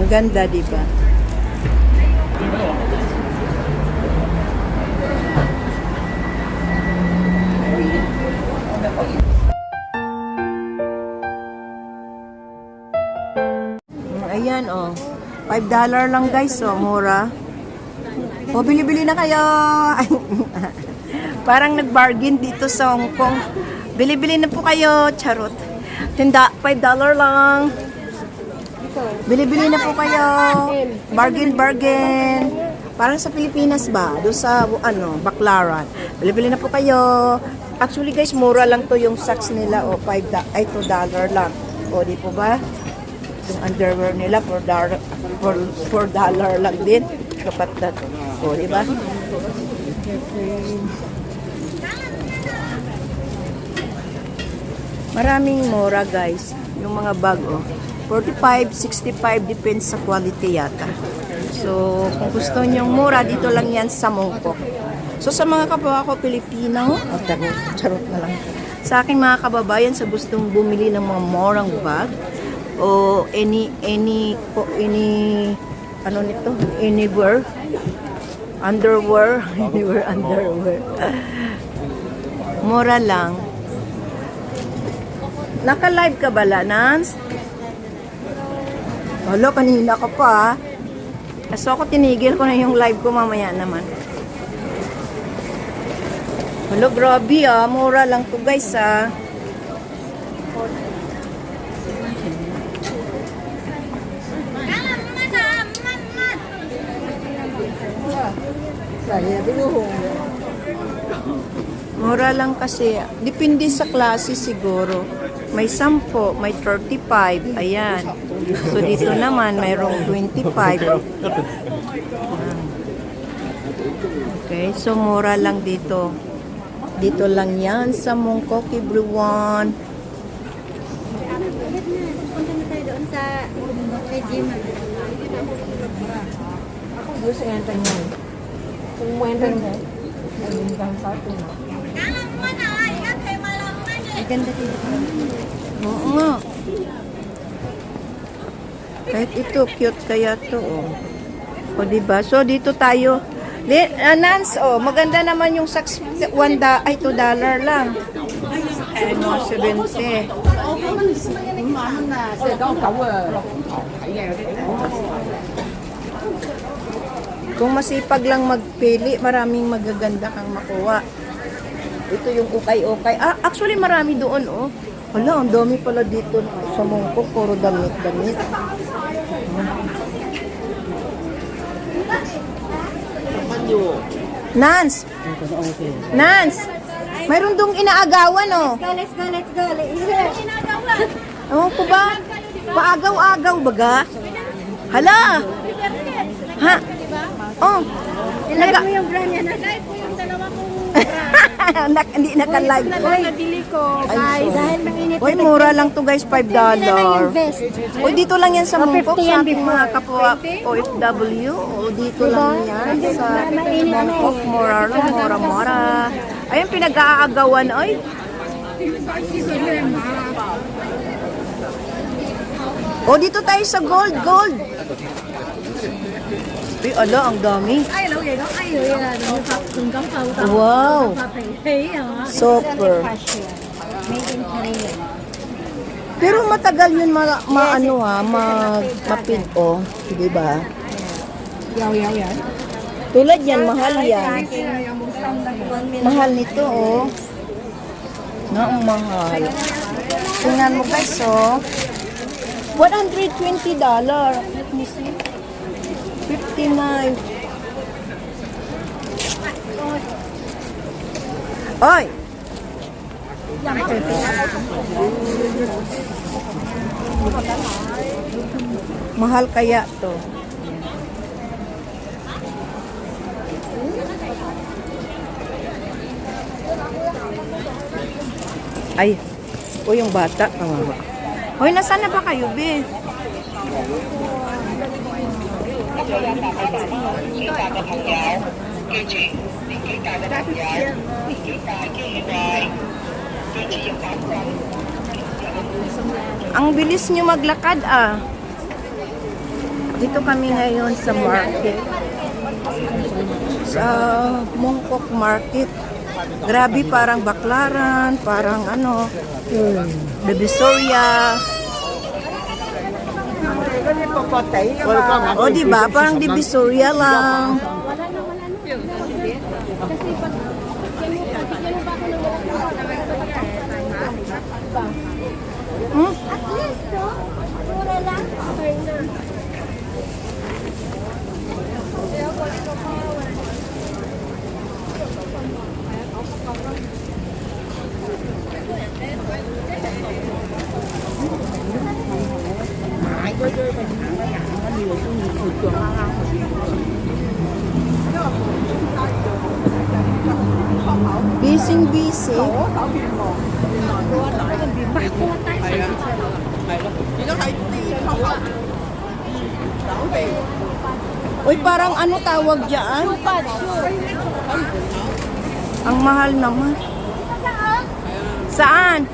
Ganda, di ba? Ayan, oh. $5 lang, guys, oh. Mura. O, bili-bili na kayo. Parang nag-bargain dito sa Hong Kong. Bili-bili na po kayo. Charot. Tinda, $5 lang. Bili-bili na po kayo. Bargain, bargain. Parang sa Pilipinas ba? Doon sa, Baclaran. Bili-bili na po kayo. Actually, guys, mura lang to yung socks nila. O, $2 lang. O, di po ba? Yung underwear nila, $4 lang din. Kapat. O, di ba? Maraming mura, guys. Yung mga bag, oh. 45, 65, depends sa quality yata. So, kung gusto nyong mura, dito lang yan sa Mongkok. So, sa mga kapwa ko Pilipino, charot na lang. Sa aking mga kababayan, sa gustong bumili ng mga murang bag, o anywhere, underwear, mura lang. Naka-live ka ba, Nans? Hala, kanina ka pa. So ako tinigil ko na yung live ko mamaya naman. Hala, grabe ah. Mura lang to, guys ah. Mura lang kasi. Depende sa klase siguro. May 10, may 35. Ayan. So, dito naman, mayroong 25. Okay. So, mura lang dito. Dito lang yan sa Mongkok, everyone. Punta na tayo doon sa gym. Ako gusto yan niya. Kung mwentang niya, ay hanggang sa ito na. Ay, ganda dito. Oo nga. Kahit ito, cute kaya to, oh. O, diba? So, dito tayo. Nance, oh, maganda naman yung socks, $2 lang. Ay, no, 70. Kung masipag lang magpili, maraming magaganda kang makuha. Ito yung ukay-ukay. Ah, actually marami doon, oh. Wala, ang dami pala dito sa Mongkok. Puro damit-damit. Nance! Nance! Mayroon dong inaagawan, oh. Let's go. Ewan ko ba? Paagaw-agaw baga? Hala! Ha? Oh. Ilagay mo yung brand yan. Ilagay ko yung dalawa kong brand. Hindi naka-live. Uy, nabili ko, guys. Dahil mainit. Uy, mura lang to, guys. $5. Invest. Uy, dito lang yan sa Mongkok. 50 Sa yan ating mga kapwa OFW. O, dito lang yan sa Mongkok. Mura. Ayun, pinag-aagawan. Ay. O, dito tayo sa gold. Uy, ala, ang dami. Wow. Super. Made in Korea. Pero matagal yun mapid, oh. Di ba? Yaw. Tulad yan, mahal yan. Mahal nito, oh. Ang mahal. Tingnan mo, guys, oh. $120. Let me see. 59. Oy! Mahal kaya to. Ay, o yung bata. Hoy, nasaan na ba kayo, be? Ang bilis nyo maglakad, ah. Dito kami ngayon sa market. Sa Mongkok Market. Grabe, parang Baklaran, parang ano, Divisoria. O, diba? Parang Divisoria lang. Hmm? Busy. Uy, parang ano tawag dyan? Ang mahal naman. Saan?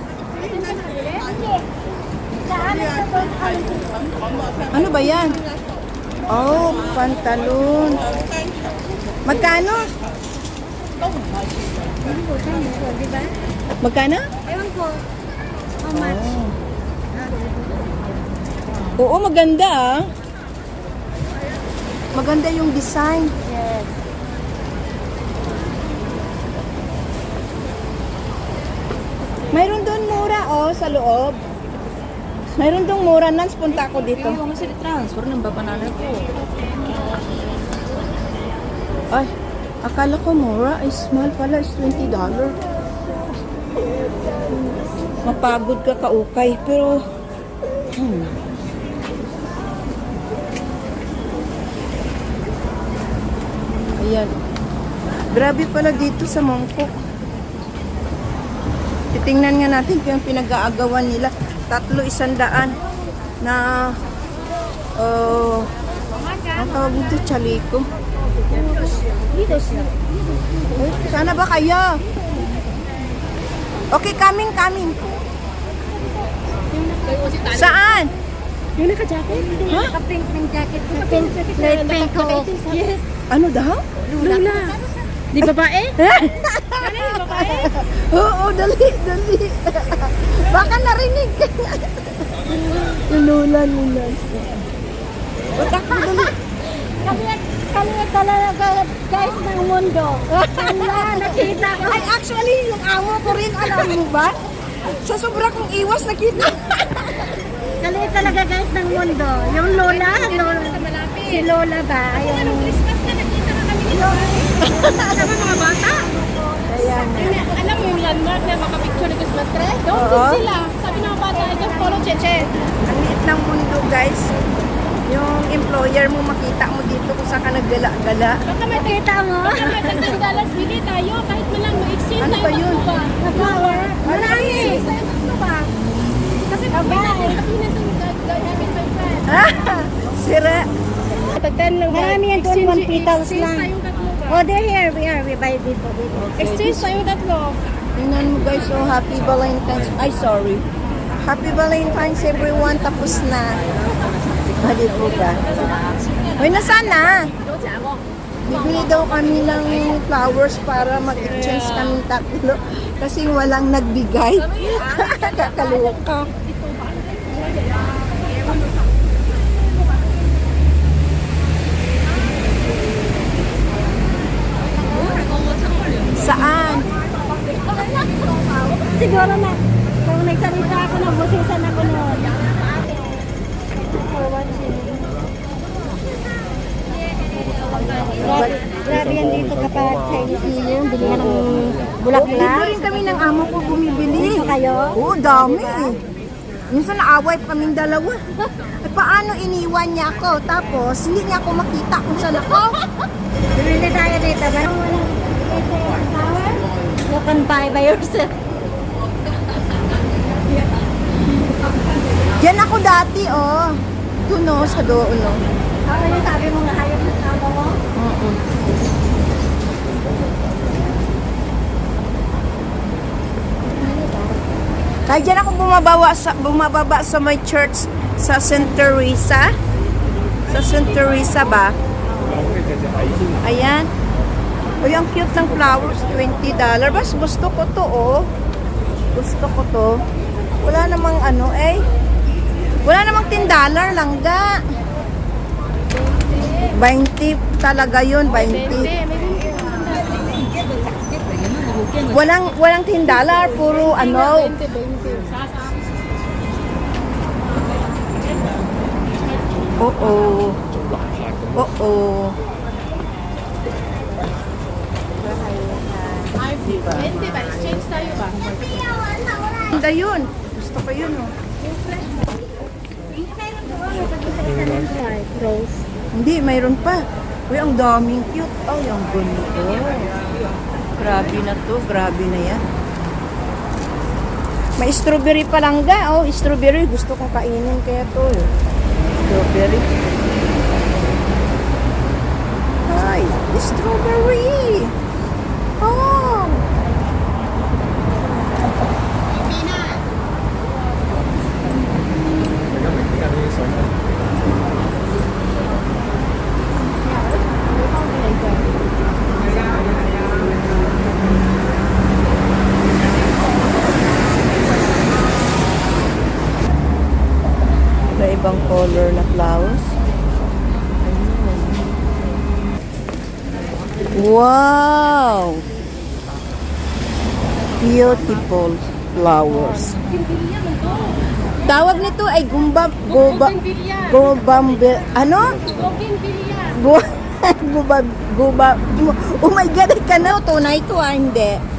Ano ba yan? Oh, pantalon. Magkano? Magkano? Ewan ko. How much? Oo, maganda ah. Maganda yung design. Yes. Mayroon doon mura oh, sa loob. Mayroon doon mura. Nans, punta ako dito. Yung kasi transfer ng babanana ko. Ay, akala ko mura. Ay, small pala. Is $20. Mapagod ka kaukay. Pero, ayan. Grabe pala dito sa Mongkok. Titingnan nga natin kung yung pinag-aagawan nila. 300 na ang tawag dito, chaliko. Dito siya. Sana ba kayo? Okay, coming. Saan? Yung naka-jacket? Ha? Naka-pink jacket. Light pink ko. Yes. Ano daw? Lula. Di babae? Ano yung babae? Oo, dali. Baka narinig. Lula. Ba't ako dali? Kami talaga guys ng mundo. Wala, nakita ko. Ay, actually, yung amo ko rin, alam mo ba? Sa sobra kong iwas, nakita. Kami talaga guys ng mundo. Yung Lola, si Lola ba? Yung Christmas na nakita na kami ni Lola. Sama mga bata. Ayan. Alam mo yung landmark na makapicture ni Christmas tree? Doon Oo. din sila. Sabi ng mga bata, I can follow Cheche. Ang liit ng mundo, guys. Yung employer mo, makita mo dito kung saan ka naggala-gala. Baka may kita mo. Baka may $10 bili tayo. Kahit man lang ma-exchange Ano tayo. ba yun? Na flower. Marami. Ano ba? Kasi pag may natin, kapinan itong gagawin my friend. Sira. Pagtan lang ba? Marami yan doon, 1 petals lang. Oh, they're here. We buy dito. Exchange tayong tatlo. Tingnan mo guys, so happy Valentine's. Ay, sorry. Happy Valentine's everyone. Tapos na. Bali po ka. Uy, nasaan na? Bibili daw kami ng flowers para mag-exchange kami tatlo. Kasi walang nagbigay. Kakaloka. Saan? Siguro na, kung nagsalita ako ng busisan ako noon. Grabe yan dito kapag Chinese New Year, bili ka ng Dito bulaklak. rin kami ng amo ko bumibili. Dito kayo? Oo, dami eh. Minsan naaway kaming dalawa. Eh, paano iniwan niya ako? Tapos, hindi niya ako makita kung saan ako. Bumili tayo dito. Ba? You can buy by yourself. Diyan ako dati, oh. Doon, oh, sa doon, oh. Ako yung sabi mo nga hayop ng amo mo. Oo. Kaya dyan ako bumababa sa may church sa St. Teresa. Sa St. Teresa ba? Ayan. Uy, ang cute ng flowers, $20. Bas, gusto ko to, oh. Gusto ko to. Wala namang ano, eh. Wala namang $10 langga. 20 talaga yun, 20. Walang $10, puro ano. Oo. Oo. Exchange tayo ba? Ganda yun. Gusto ko yun, oh. Rose. Hindi, mayroon pa. Uy, ang daming cute. Ay, ang ganda. Grabe na to. Grabe na yan. May strawberry pa lang ga. Oh, strawberry. Gusto kong kainin kaya to. Strawberry. Ay, strawberry. Oh. Ibang color na flowers. Wow! Beautiful flowers. Tawag nito ay ano? Guba. Oh my God, ay ka na. Tunay ito hindi.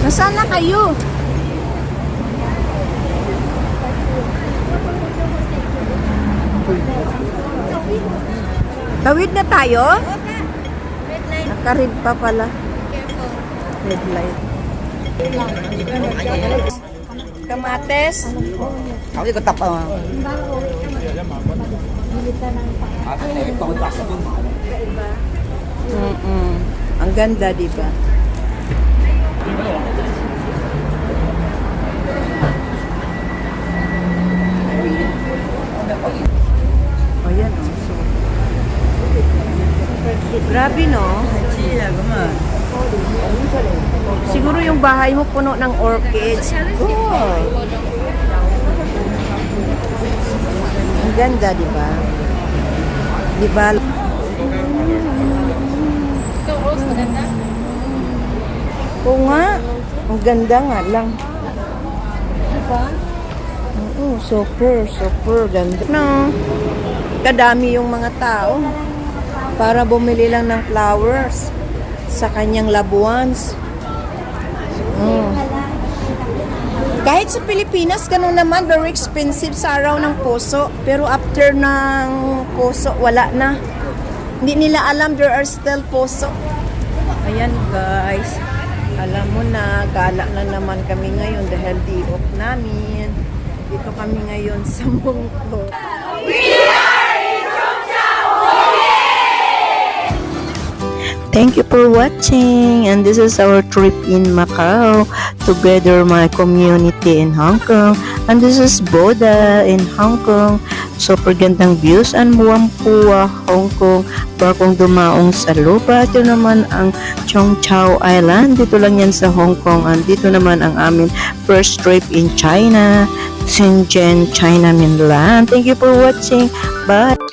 Nasaan na kayo? Tawid na tayo? Naka-red pa pala. Red light. Kamates. Ako ko tapa. Ang ganda, di ba? Oh, yan, oh. So, grabe, no? Siguro yung bahay mo puno ng orchids. Oh. Ang ganda, di ba? Di ba? Oo nga. Ang ganda nga lang. Diba? Oo, super ganda. No. Kadami yung mga tao para bumili lang ng flowers sa kanyang loved ones. Kahit sa Pilipinas, ganun naman, very expensive sa araw ng puso. Pero after ng puso, wala na. Hindi nila alam there are still puso. Ayan guys, alam mo na, gala na naman kami ngayon dahil day off namin. Dito kami ngayon sa Mungko. Thank you for watching, and this is our trip in Macau together my community in Hong Kong, and this is Boda in Hong Kong. Super gandang views and Whampoa, Hong Kong. Barkong dumaong sa lupa. Ito naman ang Cheung Chau Island. Dito lang yan sa Hong Kong, and dito naman ang amin first trip in China, Shenzhen, China mainland. Thank you for watching. Bye.